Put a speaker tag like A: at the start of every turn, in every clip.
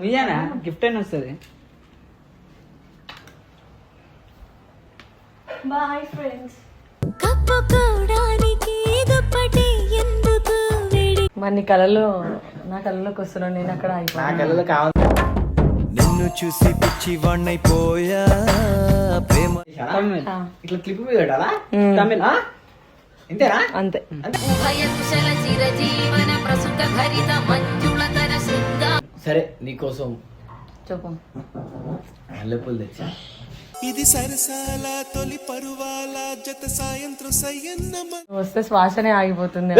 A: ఇయ్యానా gift అని వస్తుంది.
B: Bye friends. మరి నీ కళలో నా కళలోకి వస్తున్నాను నేను అక్కడ
A: నా కళ్ళలో కావాలి.
C: నిన్ను చూసి పిచ్చి వాణ్ణైపోయా ప్రేమ.
A: ఇట్లా క్లిప్ మీద పెట్టాలా? తమిళ ఇంతేనా?
B: అంతే.
A: సరే నీకోసం
B: చెప్పు.
A: మల్లెపూలు తెచ్చా.
C: ఇది సరసాల తొలి పరువాల జత సాయంత్రం సయ్యన్నమ
B: వస్తే శ్వాసనే ఆగిపోతుంది.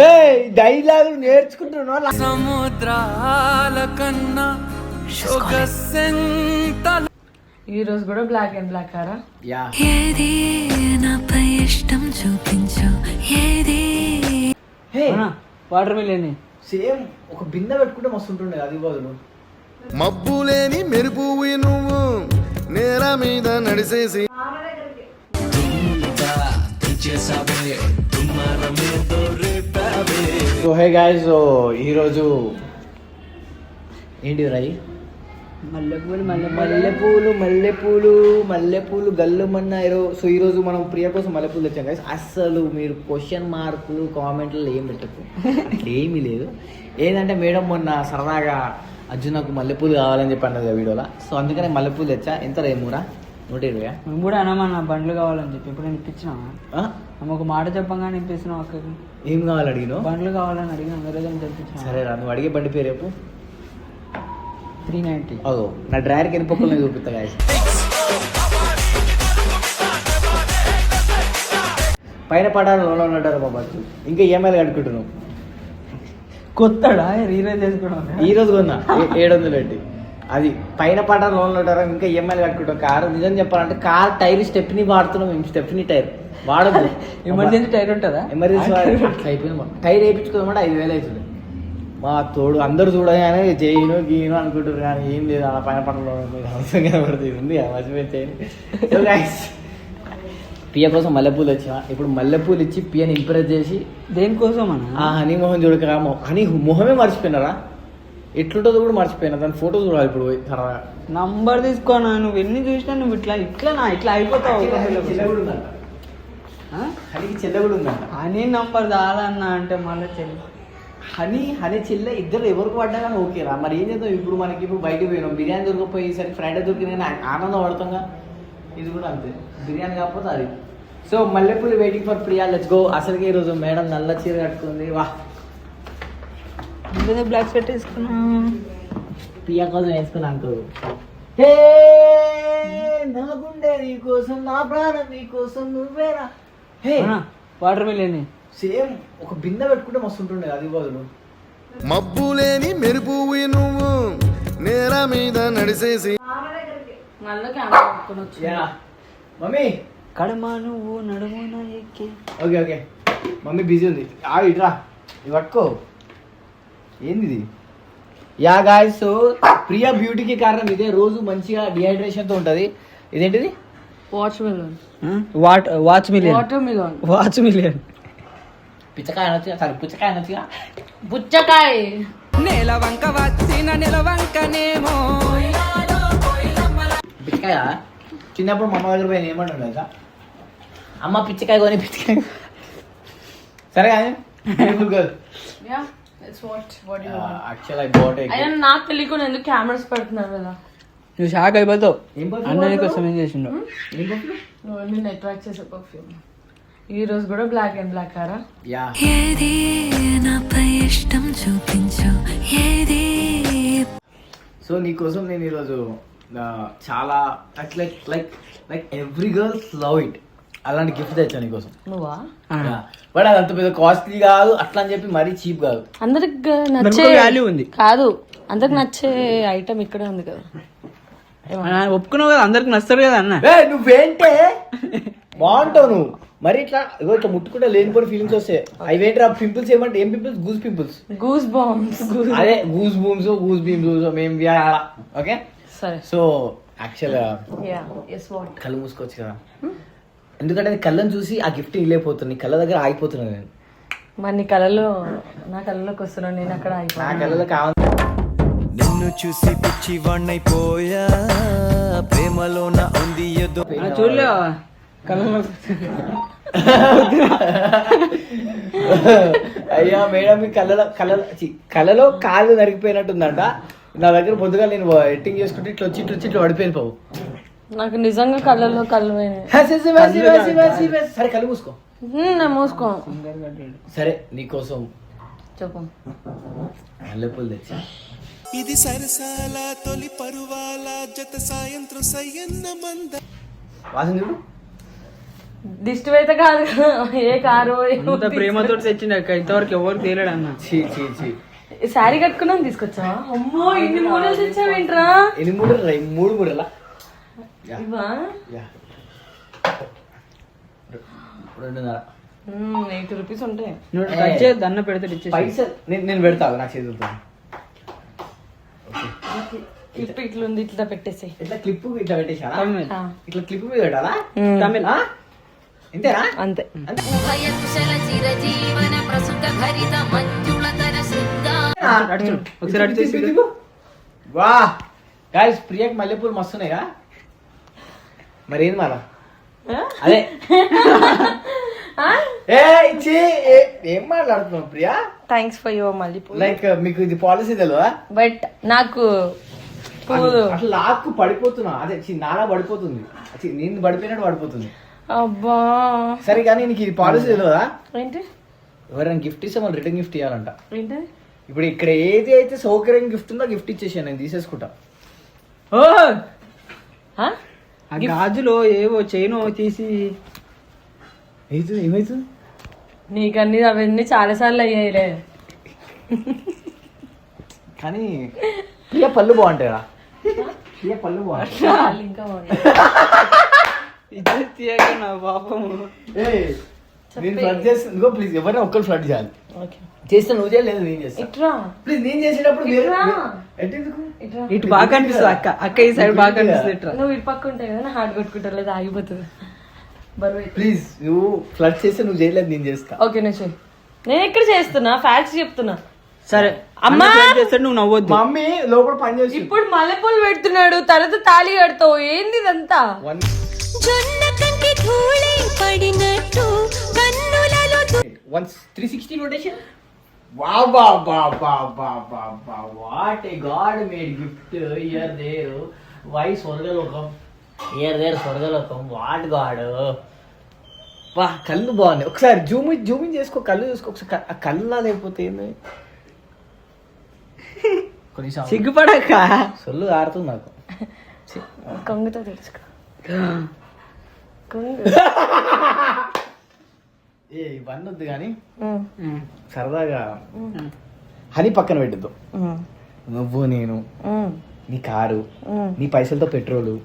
A: డైలాగ్ నేర్చుకుంటున్నా.
C: సముద్రాల కన్నా
B: ఈ రోజు కూడా బ్లాక్ అండ్ బ్లాక్ కారా?
A: యా. వాటర్ మిలన్ సేమ్ ఒక బిందె పెట్టుకుంటే మస్తు ఉంటుండే అది బదులు.
C: మబ్బులేని మెరుపు నువ్వు నేల మీద నడిసేసి
A: సో హే గైస్, సో ఈరోజు ఏంటి రై? మల్లెపూలు మల్లెపూలు మల్లెపూలు మల్లెపూలు గల్లుమన్నారు. సో ఈరోజు మనం ప్రియ కోసం మల్లెపూలు తెచ్చాం గైస్. అస్సలు మీరు క్వశ్చన్ మార్కులు కామెంట్లు ఏం పెట్టకు, ఏమీ లేదు. ఏంటంటే మేడం మొన్న సరదాగా అర్జున్ నాకు మల్లెపూలు కావాలని చెప్పి అన్నది వీడియోలో. సో అందుకనే మల్లెపూలు తెచ్చా. ఎంత రేమూరా? 120.
D: మేము కూడా అనమన్నా బండ్లు కావాలని చెప్పి ఇప్పుడు నేను ఇప్పించినా. ఒక మాట చెప్పంగానే ఇప్పిస్తున్నావు అక్కడికి.
A: ఏం కావాలి అడిగిన?
D: బండ్లు కావాలని అడిగిన అందరూ తెప్పించిన.
A: సరే రా, నువ్వు అడిగే బండి పేరు రేపు
D: 390.
A: అదో నా డ్రైవర్కి ఎన్ని పక్కలు చూపిస్తా గాయస్. పైన పడాలి లోన్లో ఉంటారు బాబా. ఇంకా ఈఎంఐలు కట్టుకుంటున్నావు.
D: కొత్తడా రీరైజ్ చేసుకోవడం?
A: ఈ రోజు కొన్నా 700 పెట్టి. అది పైన పడ్డ లోన్లు ఉంటారు, ఇంకా ఈఎంఐలు కట్టుకుంటాం. కారు నిజం చెప్పాలంటే కార్ టైర్ స్టెప్ని వాడుతున్నాం మేము. స్టెప్ని టైర్ వాడదు.
D: ఎమర్జెన్సీ టైర్ ఉంటుందా?
A: ఎమర్జెన్సీ అయిపోయింది. టైర్ వేయించుకోమంటే 5000 అవుతుంది. మా తోడు అందరు చూడగానే చేయను గీను అనుకుంటారు కానీ ఏం లేదు. అలా పైన పడలో అవసరం కనబడుతుంది. ఉంది మర్చిపోయి చేయను. పియ కోసం మల్లెపూలు వచ్చా. ఇప్పుడు మల్లెపూలు ఇచ్చి పియని ఇంప్రెస్ చేసి
D: దేనికోసం అన్న?
A: ఆ హనీ మొహం చూడక హనీ మొహమే మర్చిపోయినారా? ఎట్లుంటుందో కూడా మర్చిపోయినా. దాని ఫోటో చూడాలి ఇప్పుడు సరదా.
D: నంబర్ తీసుకోనా? నువ్వు ఎన్ని చూసినా నువ్వు ఇట్లా అయిపోతావు.
A: హనీకి చెల్లె కూడా ఉందంట.
D: హనీ నంబర్ దాదన్న అంటే మళ్ళీ చెల్లి.
A: హనీ చెల్లె ఇద్దరు ఎవరికి పడ్డా కానీ ఓకేరా. మరి ఏం చేద్దాం ఇప్పుడు? మనకి ఇప్పుడు బయటకు పోయినాం, బిర్యానీ దొరికిపోయేసరికి ఫ్రైడే దొరికిన ఆనందం పడుతుంగా. ఇది కూడా అంతే, బిర్యానీ కాకపోతే అది. సో మల్లెపూలు waiting for Priya. Let's go. అసలుకి ఈరోజు మేడం నల్ల చీర కట్టుకుంది. వా,
D: బ్లాక్ షర్ట్ వేసుకున్నా.
A: ప్రియా కోసం వేసుకుని అంటారు. నా గుండె నీ కోసం, నా ప్రాణం నీ కోసం నువ్వేరా. హే
D: వాటర్ మిలన్
A: సేమ్ ఒక బిందె పెట్టుకుంటే మస్తు ఉంటుండే అది బదులు.
C: మబ్బులేని మెరుపు నువ్వు నేల మీద నడిసేసి
A: మమ్మీ
D: కడమ నువ్వు నడుమున ఎక్కి.
A: ఓకే ఓకే మమ్మీ బిజీ ఉంది. ఇట్రా ఇవి పట్టుకో. ఏంది ఇది? యా గాయ్స్, సో ప్రియా బ్యూటీకి కారణం ఇదే. రోజు మంచిగా డిహైడ్రేషన్తో ఉంటుంది. ఇదేంటిది?
B: Watch melon.
D: Watch million.
B: Water melon.
D: Watch million.
A: పిచ్చకాయ అనొచ్చుగా. సరే పుచ్చకాయ అనొచ్చుగా.
B: పుచ్చకాయ.
C: నేల వంక వచ్చిన నిలవంకనేమో
A: పిచ్చకాయ. చిన్నప్పుడు మా అమ్మ దగ్గర పోయిన ఏమంటుండే కదా, అమ్మ పిచ్చకాయ కొని పిచ్చకాయ. సరే కానీ
B: నాకు తెలియకుండా ఎందుకు కెమెరాస్ పెడుతున్నారు కదా?
D: నువ్వు షాక్ అయిపోతావు. అన్నయ్య కోసం ఏం చేసిండు?
B: నిన్ను అట్రాక్ట్ చేసే పర్ఫ్యూమ్. ఈ రోజు కూడా బ్లాక్ అండ్ బ్లాక్ కారా?
A: యా. సో నీకోసం నేను ఈరోజు చాలా like like like every girls love it అలాంటి గిఫ్ట్ తెచ్చాను నీకోసం.
B: నువ్వా?
A: బట్ అది అంత పెద్ద కాస్ట్లీ కాదు, అట్లా అని చెప్పి మరీ చీప్ కాదు.
B: అందరికి నచ్చే
D: వాల్యూ ఉంది
B: కాదు, అందరికి నచ్చే ఐటమ్ ఇక్కడే ఉంది కదా.
D: ఒప్పుకున్నావు కదా, అందరికి నచ్చరు కదా అన్న.
A: నువ్వేంటే బాగుంటావు నువ్వు. మరి ఇట్లా ఇట్లా ముట్టుకుంటే లేనిపోయిన ఫీలింగ్స్ వస్తాయి. అవేంటి పింపుల్స్? ఏమంటే ఏం pimples? Goose pimples.
B: Goose bumps.
A: అదే గూస్ బూమ్స్, గూస్ బీమ్స్ మేము. ఓకే
B: సరే.
A: సో యాక్చువల్ కళ్ళు మూసుకోవచ్చు కదా, ఎందుకంటే కళ్ళని చూసి ఆ గిఫ్ట్ ఇవ్వలేకపోతుంది. కళ్ళ దగ్గర ఆగిపోతున్నాను నేను.
B: మరి నీ కళ్ళలో నా కళ్ళలోకి వస్తున్నాను నేను అక్కడ
A: నా కళ్ళలో కావాలి.
C: నిన్ను
E: నిన్ను చూసి పిచ్చి వాణ్ణైపోయా ప్రేమలోన ఉంది ఏదో
D: చూడలే కళ్ళలో
A: అయ్యా మేడం మీ కళ్ళలో కాళ్ళు నరిగిపోయినట్టుందంట. నా దగ్గర పొద్దుగా నేను ఎట్టింగ్ చేసుకుంటే ఇట్లా పడిపోయింది పావు.
B: నాకు నిజంగా కళ్ళల్లో కళ్ళు పోయినాయి.
A: సరే కళ్ళు మూసుకో.
B: నేను మూసుకో.
A: సరే నీకోసం
B: చెప్పు.
A: మల్లెపూలు తెచ్చా.
E: ఇది సరసాల తొలి పరువాల జత సాయంత్రం సయ్యన్న మంద
A: వాసన చూడు.
B: దిష్టి అయితే కాదు కదా, ఏ కారు
D: అంత ప్రేమతో తెచ్చిండు అక్క, ఇంతవరకు ఎవరికి తేలాడు అన్న.
B: శారీ కట్టుకున్నాం తీసుకొచ్చా. అమ్మో ఇన్ని మూడలు తెచ్చావేంట్రా?
A: ఎన్ని మూడు మూడలా
B: ఇవా
A: 2.5.
B: 80 రూపీస్ ఉంటాయి.
D: నువ్వు కట్ చేసి దన్న పెడితే ఇచ్చేసి
A: పైసలు నేను పెడతావు నాకు చేతులతో.
B: క్లిప్ ఇట్లా ఉంది, ఇట్లా పెట్టేసి
A: ఇట్లా క్లిప్ ఇట్లా పెట్టేసా.
D: తమిళ్.
A: ఇట్లా క్లిప్ మీద పెట్టాలా?
D: తమిళ్.
A: ఇంతేనా?
B: అంతే.
D: అటు చూడు. ఒకసారి అటు చేసి
A: వా గాయ్స్, ప్రియాకి మల్లెపూలు మస్తున్నాయిగా. మరి ఏంది మళ్ళా అదే ఏం మాట్లాడుతున్నావు ప్రియా?
B: థ్యాంక్స్ ఫర్ యువర్ మల్లెపూలు.
A: లైక్ మీకు ఇది పాలసీ తెలియదా?
B: బట్ నాకు
A: అట్లా లాక్కు పడిపోతున్నా. అదే నాలా పడిపోతుంది, నేను పడిపోయినట్టు పడిపోతుంది.
B: అబ్బా
A: సరే కానీ నీకు ఇది పాలసీ తెలియదా?
B: ఏంటి?
A: ఎవరైనా గిఫ్ట్ ఇస్తే మళ్ళీ రిటర్న్ గిఫ్ట్ ఇవ్వాలంట.
B: ఏంటి?
A: ఇప్పుడు ఇక్కడ ఏది అయితే సౌకర్యం గిఫ్ట్ ఉందో గిఫ్ట్ ఇచ్చేసాను, నేను తీసేసుకుంటా.
D: ఓ
B: ఆ?
D: ఆ గాజులో ఏవో చైన్ తీసి
A: ఏమైతుంది?
B: నీకన్నీ అవన్నీ చాలా సార్లు అయ్యాయిలే.
A: కానీ ప్రియ పళ్ళు బాగుంటాయిరా. ప్రియ పళ్ళు బాగుంటాయి.
B: ఇంకా
D: ఇచ్చేసి తీయక నా పాపము.
A: నేను ఫ్లడ్ చేస్తాను ప్లీజ్, ఎవరైనా ఒక్కరు ఫ్లడ్ చేయాలి. చేస్తే నువ్వు చేయలేదు, నేను చేస్తాను.
B: ఇట్రా
A: ప్లీజ్, నేను చేసేటప్పుడు
B: ఇట్రా.
D: ఇటు బాగా కనిపిస్తుంది అక్క, అక్క ఈ సైడ్ బాగా కనిపిస్తుంది. ఇట్లా
B: నువ్వు ఇటు పక్క ఉంటాయి కదా, హార్ట్ కొట్టుకుంటారు లేదా ఆగిపోతుంది బరువు.
A: ప్లీజ్, నువ్వు ఫ్లడ్ చేస్తే నువ్వు చేయలేదు, నేను చేస్తా.
B: ఓకే నేను ఎక్కడ చేస్తున్నా, ఫ్యాక్ట్స్ చెప్తున్నా.
D: సరే
B: అమ్మా
D: చేస్తాడు, నువ్వు నవ్వద్దు.
A: మమ్మీ లోపల పని చేసి
B: ఇప్పుడు మల్లెపూలు పెడుతున్నాడు, తర్వాత తాళి కడతావు. ఏంది ఇదంతా?
A: Once 360 rotation. What a god made gift. Here there why స్వర్గలోకం, ఇయర్ దేర్ స్వర్గలోకం. What god. వా కళ్ళు బాగున్నాయి. ఒకసారి జూమింగ్ చేసుకో, కళ్ళు చూసుకో ఒకసారి. ఆ కళ్ళ లేకపోతే ఏంది?
D: సిగ్గుపడక
A: సొల్లు ఆడుతుంది నాకు.
B: కొంగుతో తెలుసుకో.
A: ఇవన్నీ వద్దు కానీ సరదాగా హనీ పక్కన పెట్టద్దు. నువ్వు నేను, నీ కారు, నీ పైసలతో పెట్రోలు,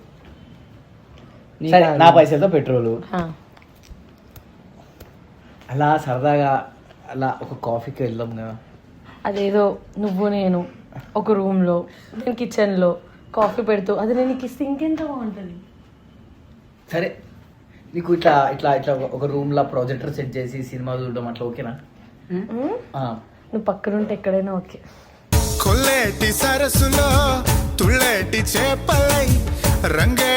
A: నా పైసలతో పెట్రోలు, అలా సరదాగా అలా ఒక కాఫీకి వెళ్దాం కదా.
B: అదేదో నువ్వు నేను ఒక రూమ్ లో, నేను కిచెన్ లో కాఫీ పెడుతూ, అది నేను నీకు ఇస్తే ఇంకెంత బాగుంటుంది.
A: సరే నీకు ఇట్లా ఇట్లా ఇట్లా ఒక రూమ్ లా ప్రొజెక్టర్ సెట్ చేసి సినిమా చూడడం అట్లా ఓకేనా?
B: నువ్వు పక్కనుంటే ఎక్కడైనా ఓకే.
C: కొల్లేటి సరస్సులో తుళ్ళేటి చేపలై రంగే.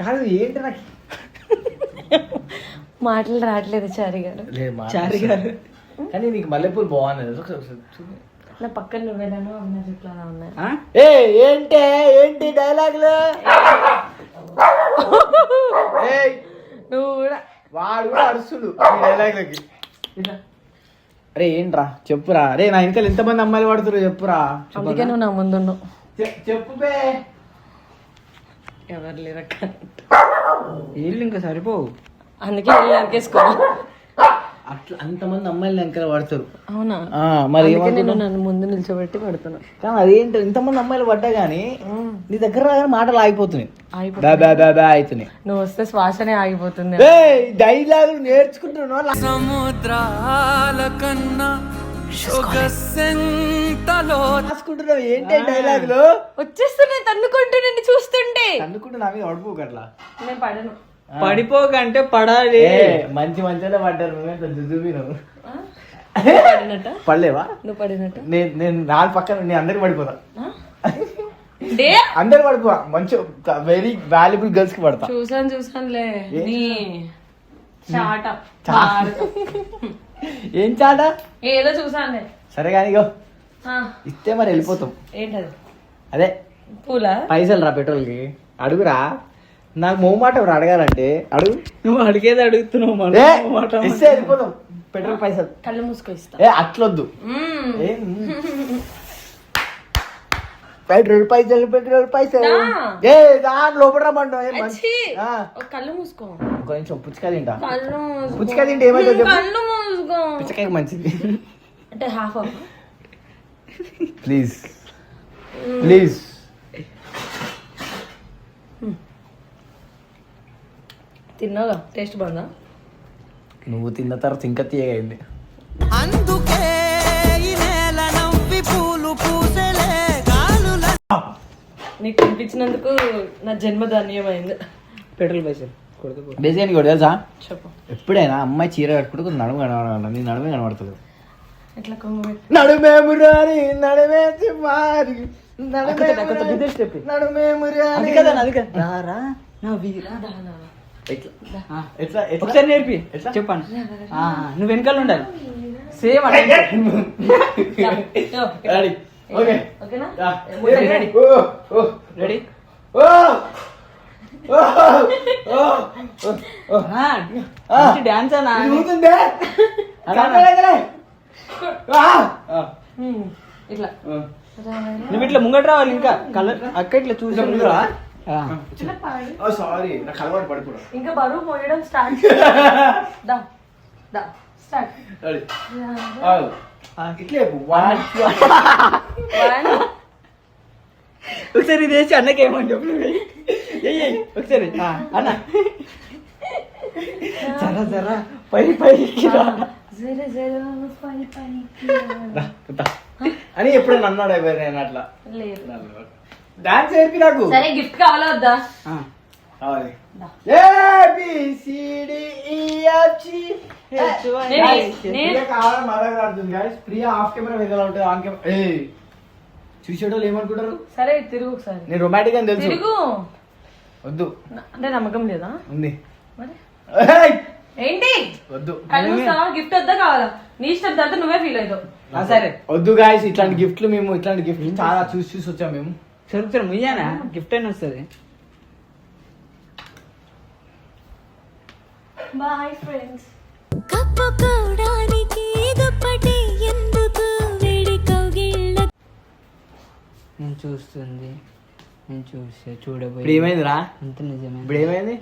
A: కాదు ఏంటి నాకు
B: మాటలు రావట్లేదు చారి గారు.
D: చారి గారు.
A: కానీ నీకు మల్లెపూలు బాగున్నది.
B: నా పక్కన నువ్వేలానో ఉన్నారు, ఇట్లా ఉన్నా.
A: ఏంటి డైలాగులు?
B: నువ్వు కూడా
A: వాడు కూడా అరుస్తుడు డైలాగులకి. అరే ఏంట్రా చెప్పురా. అరే నా ఇంకా ఎంతమంది అమ్మాయిలు పడుతున్నారు చెప్పురా.
B: అందుకే నువ్వు నా ముందున్నావు.
A: చెప్పు
B: ఎవరు లేరక్క.
D: వీళ్ళు ఇంకా సరిపోవు,
B: అందుకే వెళ్ళి అనికేసుకో.
A: అట్లా అంతమంది అమ్మాయిలు వెనకాల పడతారు.
B: అవునా?
A: మరి
B: నేను నన్ను ముందు నిల్చోబెట్టి పడుతున్నా.
A: కానీ అదేంటో ఇంతమంది అమ్మాయిలు పడ్డా గానీ నీ దగ్గర రాగానే మాటలు ఆగిపోతున్నాయి, అవుతున్నాయి.
B: నువ్వు వస్తే శ్వాసనే ఆగిపోతుంది.
A: డైలాగులు నేర్చుకుంటున్నా.
C: సముద్రాల కన్నా
A: రాసుకుంటున్నావు ఏంటి డైలాగులు?
B: వచ్చేస్తున్నాయి తన్నుకుంటూ నిన్ను చూస్తుంటే.
A: అనుకుంటే నా మీద పడిపోకు అట్లా.
B: నేను పడను.
D: పడిపోకంటే పడాలి.
A: మంచి మంచిగా పడ్డారు. నువ్వే దుద్దుబి నువ్వు.
B: పడినట్ట
A: పడలేవా?
B: నువ్వు పడినట్ట
A: నేను నా పక్కన నేను అందరికి పడిపోతా,
B: డే
A: అందరు పడిపోతా. మంచి వెరీ వాల్యుబుల్ గర్ల్స్ కి పడతా.
B: చూసానులే నీ చాట
A: ఏం చాట?
B: ఏదో చూసానులే.
A: సరే కానీ ఇగో ఇస్తే మరి వెళ్ళిపోతాం.
B: ఏంటది?
A: అదే
B: పూలా
A: పైసలు రా పెట్రోల్ కి. అడుగురా, నాకు మొహమాట అడగాలంటే అడుగు.
D: నువ్వు అడిగేది అడుగుతున్నావు
A: ఏ, ఇస్తే వెళ్ళిపోతాం. పెట్రోల్ పైసలు
B: కళ్ళు మూసుకో ఇస్తా.
A: ఏ అట్లొద్దు. పెట్రోల్ పైసలు ఏ దాని లోపల రమ్మంటాం.
B: కళ్ళు మూసుకో.
A: కొంచెం పుచ్చకాయ తింటా.
B: కళ్ళు
A: పుచ్చకాయ తింటే ఏమైతే
B: కళ్ళు మూసుకో.
A: పుచ్చకాయ మంచిది.
B: అంటే హాఫ్
A: ప్లీజ్ ప్లీజ్.
B: తిన్నాగా, టేస్ట్ బాగుందా?
A: నువ్వు తిన్న తర్వాత ఇంకా తీయగైంది.
E: అందుకే ఈ నేల నవ్వి పూలు పూసలే గాలుల
B: నీకు తినిపించినందుకు నా జన్మ ధన్యమైంది.
D: పెట్రోల్ పైసలు కొడుతూ
A: బేసిక్ కూడా తెలుసా,
B: చెప్పు.
A: ఎప్పుడైనా అమ్మాయి చీర కట్టుకుంటే కొంచెం నడుము కనబడాలి. నీ నడుమే కనబడుతుంది.
B: ఎట్లా కొంగు
A: నడుమే మురారి నడుమే మారి నడుమే మురారి.
D: అది కదా అది కదా. రారా నా వీరా.
A: ఎట్లా
D: ఒకసారి నేర్పి చెప్పాను. నువ్వు వెనకాల ఉండాలి సేమ్ అట్లా.
A: రెడీ? ఓకే
B: ఓకేనా?
A: రెడీ?
D: రెడీ డాన్స్ అన్నా.
B: ఇట్లా
D: నువ్వు ఇట్లా ముంగట రావాలి. ఇంకా కలర్ అక్క ఇట్లా చూసి
A: సారీ నాకు అలవాటు పడుకున్నా.
B: ఇంకా బరువు పోయడం స్టార్ట్. స్టార్ట్.
A: ఇట్లే
D: ఒకసారి ఇది వేసి అన్నకి ఏమని చెప్పు. ఒకసారి అన్న జరా జరా పైకి రా
A: అని ఎప్పుడైనా అన్నాడు ఎవరైనా అట్లా?
B: లేదు.
A: డాన్స్ నేర్పి నాకు.
B: సరే గిఫ్ట్ కావాలా వద్దా?
A: కావాలి. కావాలని మాట్లాడుతుంది గాయస్. ప్రియా ఆఫ్ కెమెరా వెదలా ఉంటుంది, ఆన్ కెమెరా. చూసేటోళ్ళు ఏమనుకుంటారు?
B: సరే తిరుగు ఒకసారి.
A: నేను రొమాంటిక్ అని తెలుసు.
B: తిరుగు.
A: వద్దు
B: అంటే నమ్మకం లేదా?
A: ఉంది.
B: మరి ఏంటి?
A: వద్దు.
B: గిఫ్ట్ వద్దా కావాలా? నీ ఇష్టం, తర్వాత నువ్వే ఫీల్ అవుతావు.
D: సరే
A: వద్దు గాయస్. ఇట్లాంటి గిఫ్ట్లు మేము ఇట్లాంటి గిఫ్ట్లు చాలా చూసి వచ్చాం మేము.
D: సరే ముయ్యానా గిఫ్ట్ అయినా వస్తుంది.
B: Bye friends.
D: నేను చూస్తుంది, నేను చూస్తే చూడబోయి
A: ఇప్పుడు ఏమైందిరా?
D: అంత నిజమే.
A: ఇప్పుడు ఏమైంది?